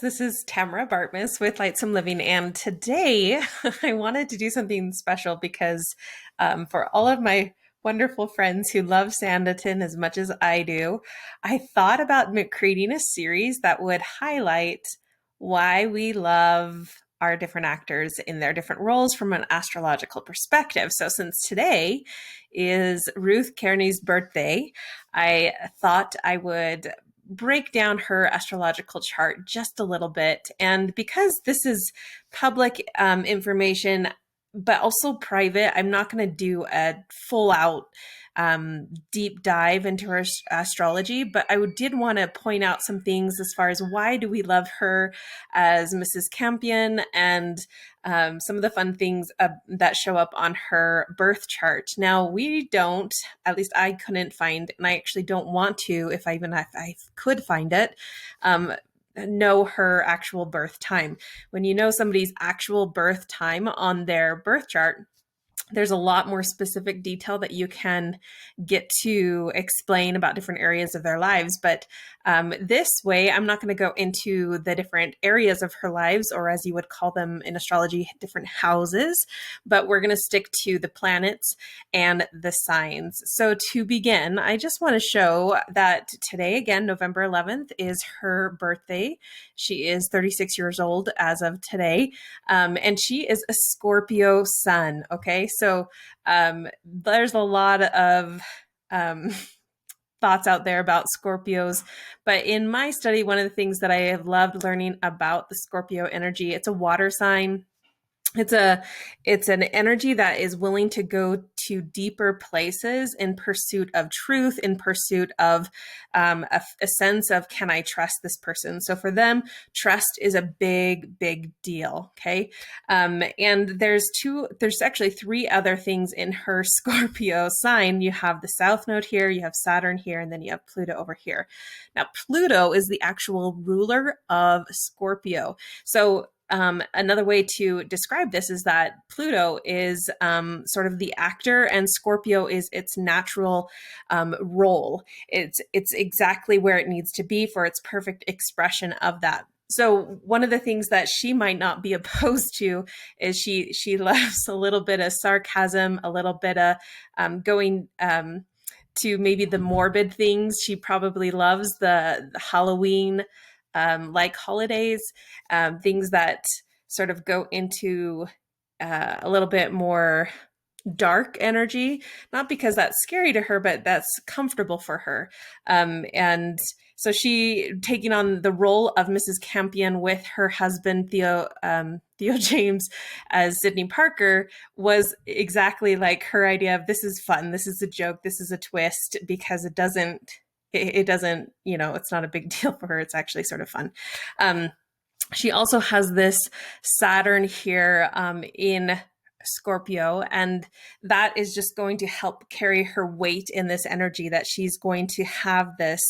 This is Tamara Bartmus with Lightsome Living, and today I wanted to do something special because for all of my wonderful friends who love Sanditon as much as I do, I thought about creating a series that would highlight why we love our different actors in their different roles from an astrological perspective. So since today is Ruth Kearney's birthday, I thought I would break down her astrological chart just a little bit. And because this is public information, but also private, I'm not going to do a full out deep dive into her astrology, but I did want to point out some things as far as why do we love her as Mrs. Campion and some of the fun things that show up on her birth chart. Now, we don't, at least I couldn't find, and I actually don't want to, if I could find it, know her actual birth time. When you know somebody's actual birth time on their birth chart, there's a lot more specific detail that you can get to explain about different areas of their lives. But this way, I'm not going to go into the different areas of her lives, or as you would call them in astrology, different houses, but we're going to stick to the planets and the signs. So to begin, I just want to show that today, again, November 11th, is her birthday. She is 36 years old as of today, and she is a Scorpio Sun, okay? So there's a lot of thoughts out there about Scorpios, but in my study, one of the things that I have loved learning about the Scorpio energy, it's a water sign. It's an energy that is willing to go to deeper places in pursuit of truth, in pursuit of a sense of, can I trust this person? So for them, trust is a big, big deal. Okay. And there's actually three other things in her Scorpio sign. You have the South Node here, you have Saturn here, and then you have Pluto over here. Now, Pluto is the actual ruler of Scorpio. So another way to describe this is that Pluto is sort of the actor, and Scorpio is its natural role. It's exactly where it needs to be for its perfect expression of that. So one of the things that she might not be opposed to is she loves a little bit of sarcasm, a little bit of going to maybe the morbid things. She probably loves the Halloween like holidays, things that sort of go into a little bit more dark energy, not because that's scary to her, but that's comfortable for her. And so she taking on the role of Mrs. Campion with her husband, Theo James, as Sidney Parker, was exactly like her idea of, this is fun, this is a joke, this is a twist, because it doesn't, it's not a big deal for her. It's actually sort of fun. She also has this Saturn here in Scorpio, and that is just going to help carry her weight in this energy, that she's going to have this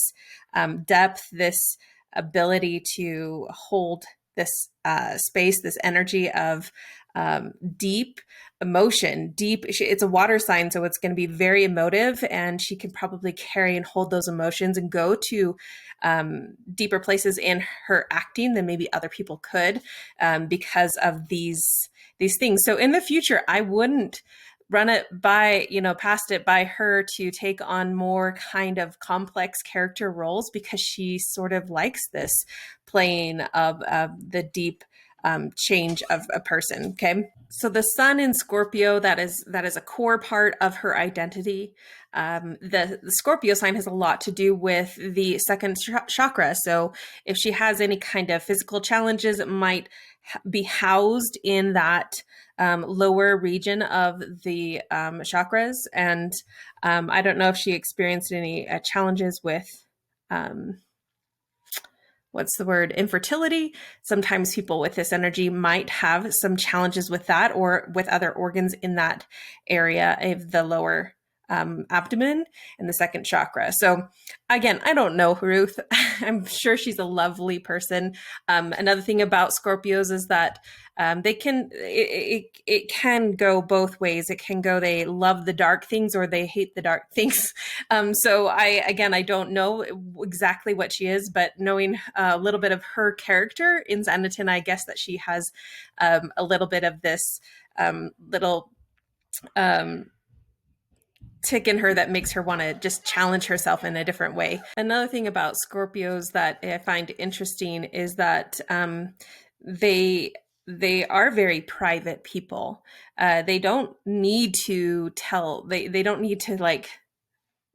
depth, this ability to hold this space, this energy of deep emotion, it's a water sign, so it's going to be very emotive, and she can probably carry and hold those emotions and go to deeper places in her acting than maybe other people could because of these things. So in the future, I wouldn't run it by, past it by her to take on more kind of complex character roles, because she sort of likes this playing of the deep change of a person. Okay. So the sun in Scorpio, that is a core part of her identity. The Scorpio sign has a lot to do with the second chakra. So if she has any kind of physical challenges, it might be housed in that lower region of the chakras. And I don't know if she experienced any challenges with infertility. Sometimes people with this energy might have some challenges with that, or with other organs in that area of the lower abdomen and the second chakra. So again, I don't know Ruth. I'm sure she's a lovely person. Another thing about Scorpios is that it can go both ways. It can go, they love the dark things or they hate the dark things. So I don't know exactly what she is, but knowing a little bit of her character in Sanditon, I guess that she has a little bit of this little tick in her that makes her want to just challenge herself in a different way. Another thing about Scorpios that I find interesting is that they are very private people. They don't need to tell. They don't need to like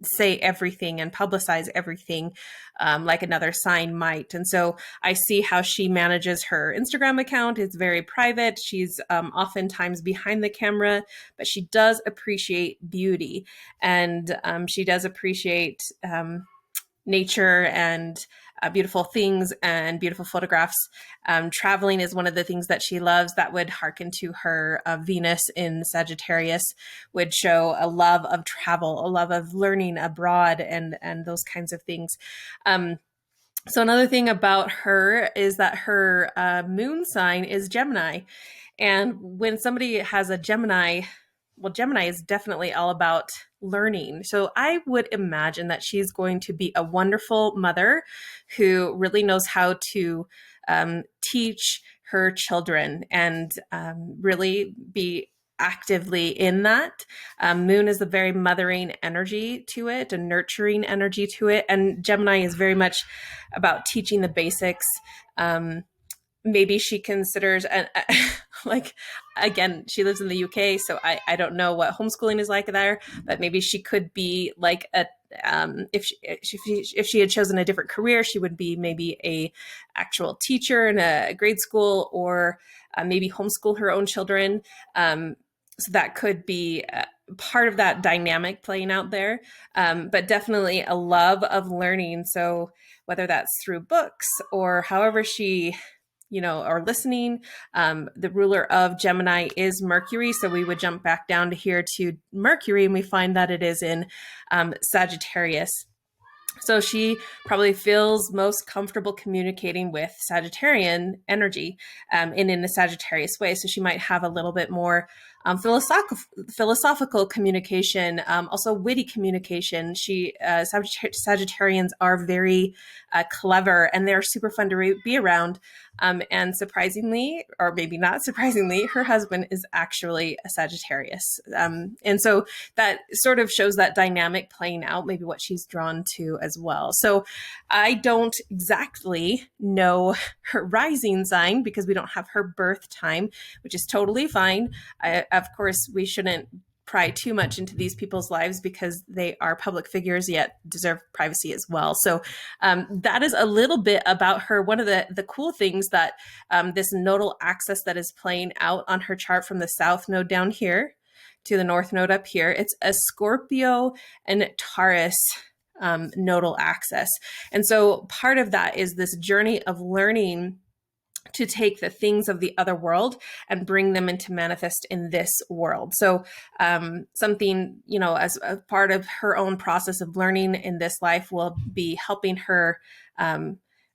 say everything and publicize everything like another sign might. And so I see how she manages her Instagram account. It's very private. She's oftentimes behind the camera, but she does appreciate beauty, and she does appreciate nature and beautiful things and beautiful photographs. Traveling is one of the things that she loves. That would hearken to her Venus in Sagittarius, would show a love of travel, a love of learning abroad, and those kinds of things. So another thing about her is that her moon sign is Gemini. And when somebody has a Gemini, well, Gemini is definitely all about learning. So I would imagine that she's going to be a wonderful mother who really knows how to teach her children and really be actively in that. Moon is a very mothering energy to it, a nurturing energy to it. And Gemini is very much about teaching the basics. Maybe she considers, like, again, she lives in the UK, so I don't know what homeschooling is like there, but maybe she could be like if she had chosen a different career, she would be maybe a actual teacher in a grade school, or maybe homeschool her own children. So that could be part of that dynamic playing out there, but definitely a love of learning. So whether that's through books or however she or listening. The ruler of Gemini is Mercury. So we would jump back down to here to Mercury, and we find that it is in Sagittarius. So she probably feels most comfortable communicating with Sagittarian energy in a Sagittarius way. So she might have a little bit more philosophical communication, also witty communication. Sagittarians are very clever, and they're super fun to be around. And surprisingly, or maybe not surprisingly, her husband is actually a Sagittarius. And so that sort of shows that dynamic playing out, maybe what she's drawn to as well. So I don't exactly know her rising sign because we don't have her birth time, which is totally fine. Of course, we shouldn't pry too much into these people's lives because they are public figures, yet deserve privacy as well. So that is a little bit about her. One of the cool things that this nodal axis that is playing out on her chart from the south node down here to the north node up here, it's a Scorpio and Taurus nodal axis. And so part of that is this journey of learning to take the things of the other world and bring them into manifest in this world. So something, as a part of her own process of learning in this life will be helping her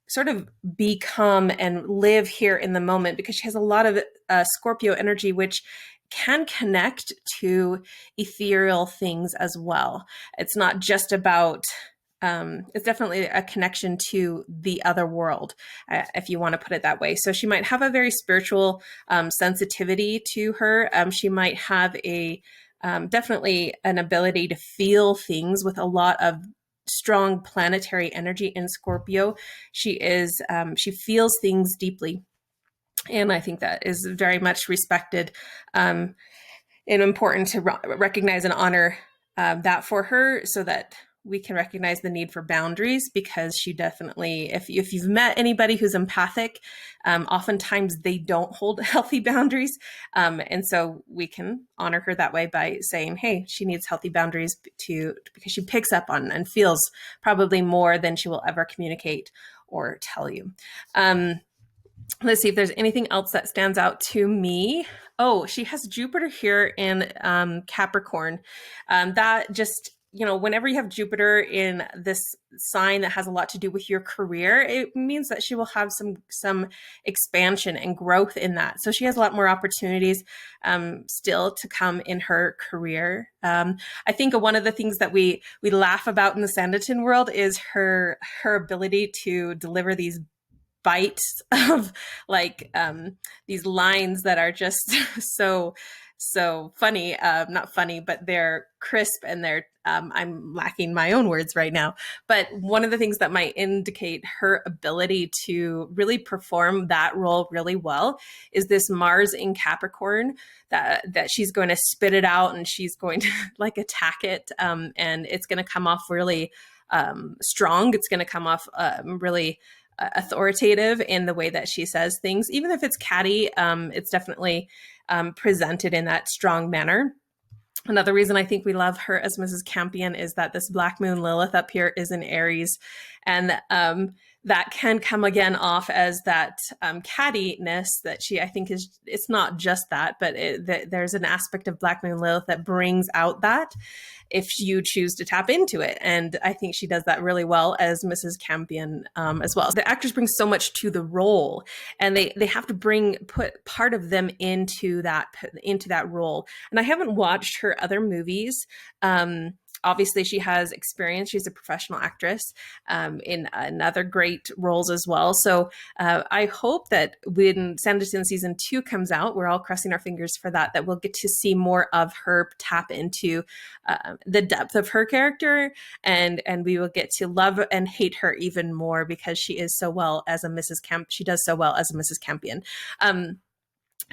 sort of become and live here in the moment, because she has a lot of Scorpio energy, which can connect to ethereal things as well. It's not just about it's definitely a connection to the other world, if you want to put it that way. So she might have a very spiritual sensitivity to her. She might have definitely an ability to feel things with a lot of strong planetary energy in Scorpio. She feels things deeply. And I think that is very much respected and important to recognize and honor that for her, so that we can recognize the need for boundaries, because she definitely, if you've met anybody who's empathic, oftentimes they don't hold healthy boundaries. And so we can honor her that way by saying, hey, she needs healthy boundaries because she picks up on and feels probably more than she will ever communicate or tell you. Let's see if there's anything else that stands out to me. Oh, she has Jupiter here in Capricorn. That just, whenever you have Jupiter in this sign that has a lot to do with your career, it means that she will have some expansion and growth in that. So she has a lot more opportunities still to come in her career. I think one of the things that we laugh about in the Sanditon world is her ability to deliver these bites of like these lines that are just so funny, not funny, but they're crisp and they're I'm lacking my own words right now. But one of the things that might indicate her ability to really perform that role really well is this Mars in Capricorn, that she's going to spit it out and she's going to like attack it, and it's going to come off really strong. It's going to come off really authoritative in the way that she says things. Even if it's catty, it's definitely presented in that strong manner. Another reason I think we love her as Mrs. Campion is that this Black Moon Lilith up here is in Aries, and that can come again off as that cattiness that I think it's not just that, but there's an aspect of Black Moon Lilith that brings out that if you choose to tap into it. And I think she does that really well as Mrs. Campion as well. The actors bring so much to the role, and they have to put part of them into that role. And I haven't watched her other movies. Obviously, she has experience. She's a professional actress in other great roles as well. So I hope that when Sanditon season 2 comes out, we're all crossing our fingers for that we'll get to see more of her tap into the depth of her character, and we will get to love and hate her even more because she is so well as a Mrs. She does so well as a Mrs. Campion.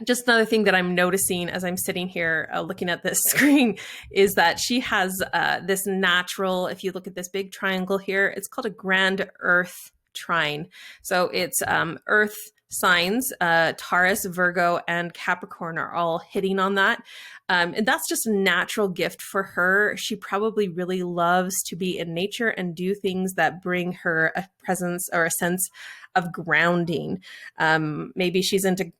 Just another thing that I'm noticing as I'm sitting here looking at this screen is that she has this natural, if you look at this big triangle here, it's called a grand earth trine. So it's earth signs, Taurus, Virgo, and Capricorn are all hitting on that. And that's just a natural gift for her. She probably really loves to be in nature and do things that bring her a presence or a sense of grounding. Maybe she's into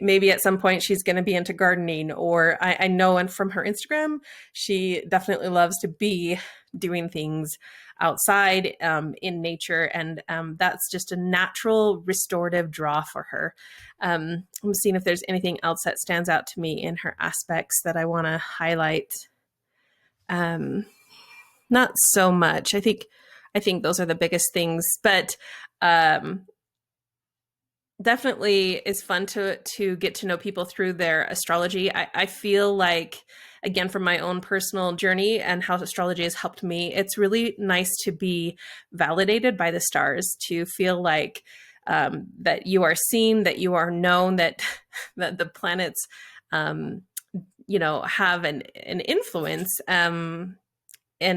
maybe at some point she's going to be into gardening, or I know, and from her Instagram, she definitely loves to be doing things outside in nature. And that's just a natural restorative draw for her. I'm seeing if there's anything else that stands out to me in her aspects that I want to highlight. Not so much. I think those are the biggest things, but definitely is fun to get to know people through their astrology. I feel like, again, from my own personal journey and how astrology has helped me, it's really nice to be validated by the stars, to feel like that you are seen, that you are known, that the planets, have an influence in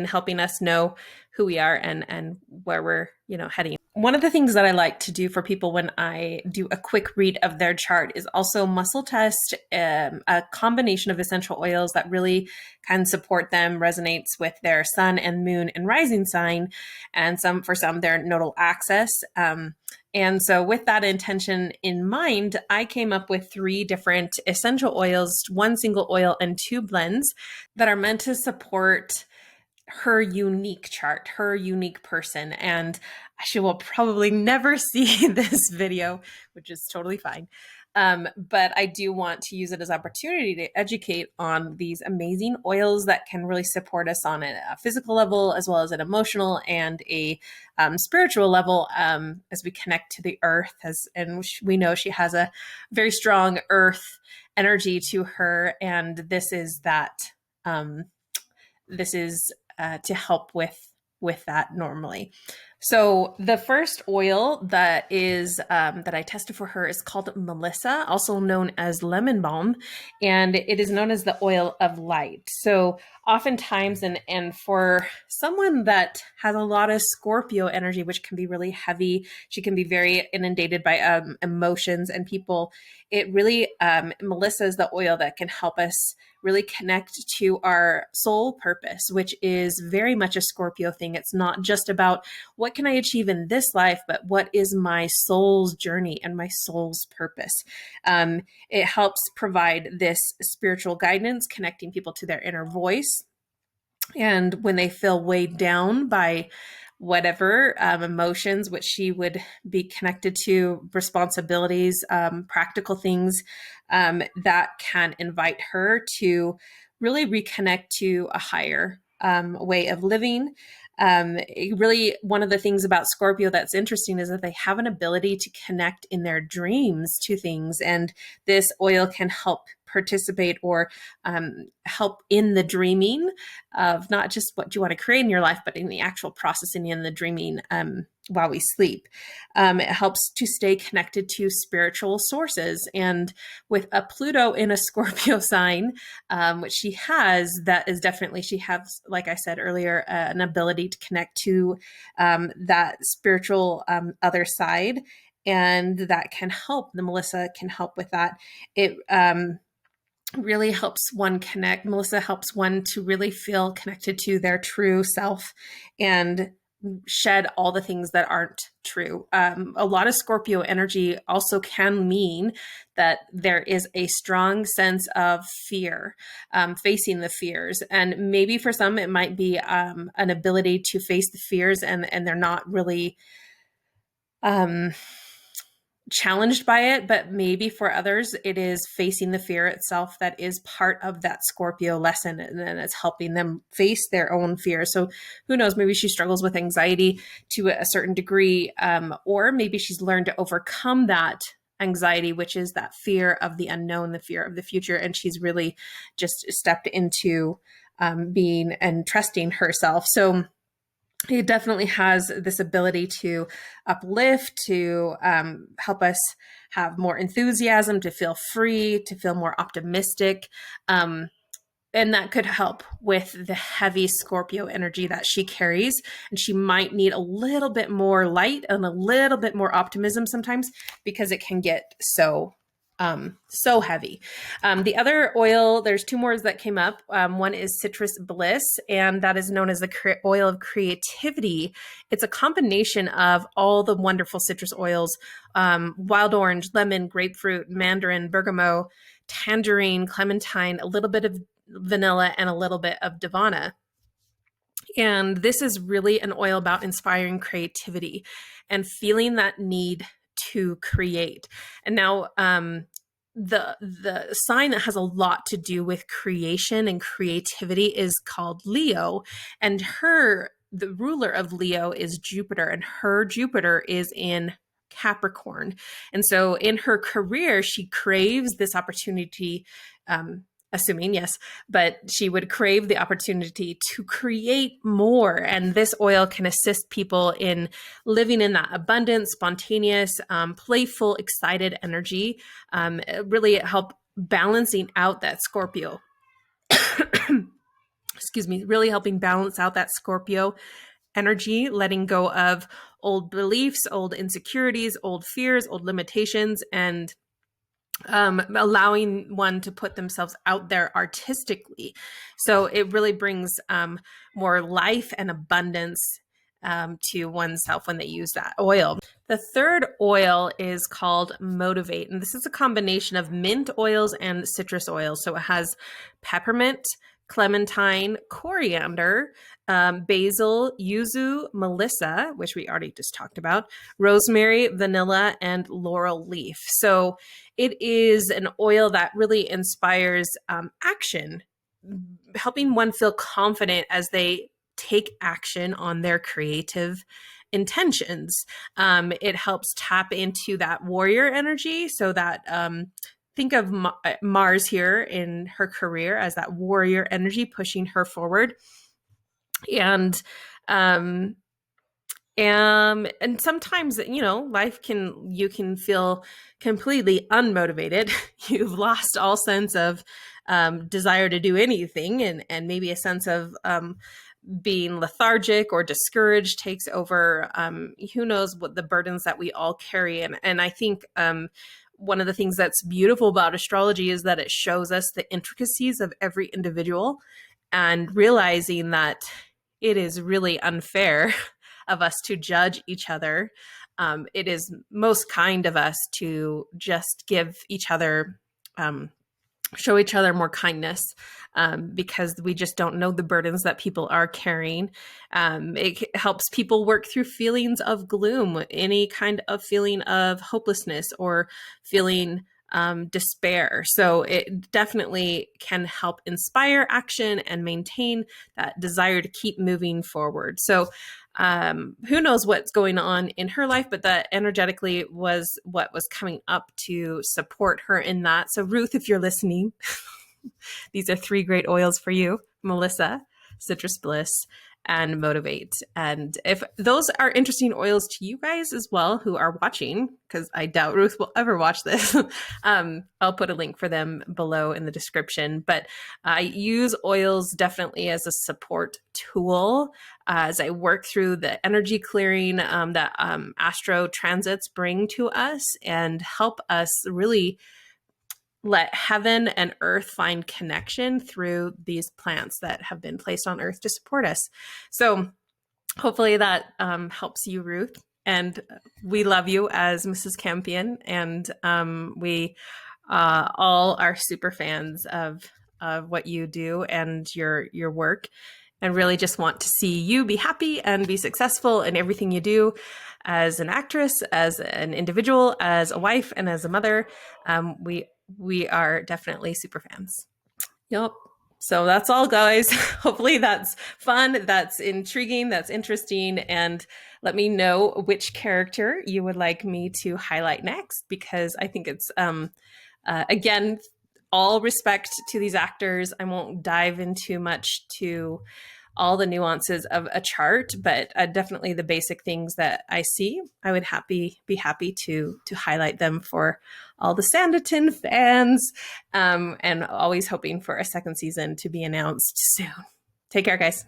helping us know who we are and where we're, heading. One of the things that I like to do for people when I do a quick read of their chart is also muscle test a combination of essential oils that really can support them, resonates with their sun and moon and rising sign, and for some their nodal axis. And so with that intention in mind, I came up with 3 different essential oils, 1 single oil and 2 blends that are meant to support her unique chart, her unique person. And she will probably never see this video, which is totally fine. But I do want to use it as opportunity to educate on these amazing oils that can really support us on a physical level, as well as an emotional and a spiritual level, as we connect to the earth. And we know she has a very strong earth energy to her. And this is that, to help with that normally. So the first oil that I tested for her is called Melissa, also known as lemon balm, and it is known as the oil of light. So oftentimes, and for someone that has a lot of Scorpio energy, which can be really heavy, she can be very inundated by emotions and people. It really, Melissa is the oil that can help us really connect to our soul purpose, which is very much a Scorpio thing. It's not just about what can I achieve in this life, but what is my soul's journey and my soul's purpose? It helps provide this spiritual guidance, connecting people to their inner voice. And when they feel weighed down by whatever emotions, which she would be connected to, responsibilities, practical things, that can invite her to really reconnect to a higher way of living. Really, one of the things about Scorpio that's interesting is that they have an ability to connect in their dreams to things. And this oil can help participate or help in the dreaming of not just what you want to create in your life, but in the actual processing and the dreaming while we sleep. It helps to stay connected to spiritual sources. And with a Pluto in a Scorpio sign, which she has, that is definitely, she has, like I said earlier, an ability to connect to that spiritual other side. And that can help. The Melissa can help with that. It really helps one connect. Melissa helps one to really feel connected to their true self and shed all the things that aren't true. A lot of Scorpio energy also can mean that there is a strong sense of fear, facing the fears. And maybe for some, it might be an ability to face the fears and they're not really challenged by it, but maybe for others, it is facing the fear itself that is part of that Scorpio lesson. And then it's helping them face their own fears. So who knows, maybe she struggles with anxiety to a certain degree, or maybe she's learned to overcome that anxiety, which is that fear of the unknown, the fear of the future. And she's really just stepped into being and trusting herself. So it definitely has this ability to uplift, to help us have more enthusiasm, to feel free, to feel more optimistic. And that could help with the heavy Scorpio energy that she carries. And she might need a little bit more light and a little bit more optimism sometimes because it can get so heavy. The other oil, there's two more that came up. One is citrus bliss, and that is known as the oil of creativity. It's a combination of all the wonderful citrus oils, wild orange, lemon, grapefruit, mandarin, bergamot, tangerine, clementine, a little bit of vanilla, and a little bit of divana. And this is really an oil about inspiring creativity and feeling that need to create. And now the sign that has a lot to do with creation and creativity is called Leo, and the ruler of Leo is Jupiter, and her Jupiter is in Capricorn. And so in her career, she craves this opportunity, assuming, yes, but she would crave the opportunity to create more. And this oil can assist people in living in that abundant, spontaneous, playful, excited energy, really help balancing out that Scorpio. Excuse me, really helping balance out that Scorpio energy, letting go of old beliefs, old insecurities, old fears, old limitations, and allowing one to put themselves out there artistically. So it really brings more life and abundance to oneself when they use that oil. The third oil is called Motivate, and this is a combination of mint oils and citrus oils. So it has peppermint, clementine, coriander, basil, yuzu, melissa, which we already just talked about, rosemary, vanilla, and laurel leaf. So it is an oil that really inspires action, helping one feel confident as they take action on their creative intentions. It helps tap into that warrior energy, so that think of Mars here in her career as that warrior energy pushing her forward. And sometimes, life you can feel completely unmotivated. You've lost all sense of desire to do anything, and maybe a sense of being lethargic or discouraged takes over. Who knows what the burdens that we all carry. And I think one of the things that's beautiful about astrology is that it shows us the intricacies of every individual, and realizing that it is really unfair of us to judge each other. It is most kind of us to just give each other, show each other more kindness, because we just don't know the burdens that people are carrying. It helps people work through feelings of gloom, any kind of feeling of hopelessness or feeling despair. So it definitely can help inspire action and maintain that desire to keep moving forward. So who knows what's going on in her life, but that energetically was what was coming up to support her in that. So Ruth, if you're listening, these are 3 great oils for you: Melissa, Citrus Bliss, and Motivate. And if those are interesting oils to you guys as well who are watching, because I doubt Ruth will ever watch this, I'll put a link for them below in the description. But I use oils definitely as a support tool as I work through the energy clearing that astro transits bring to us and help us really let heaven and earth find connection through these plants that have been placed on earth to support us. So hopefully that helps you, Ruth. And we love you as Mrs. Campion. And we all are super fans of what you do and your work, and really just want to see you be happy and be successful in everything you do as an actress, as an individual, as a wife, and as a mother. We are definitely super fans. Yep. So that's all, guys. Hopefully that's fun, that's intriguing, that's interesting. And let me know which character you would like me to highlight next, because I think it's, again, all respect to these actors. I won't dive into much to all the nuances of a chart, but definitely the basic things that I see, I would be happy to highlight them for all the Sanditon fans, and always hoping for a second season to be announced soon. Take care, guys.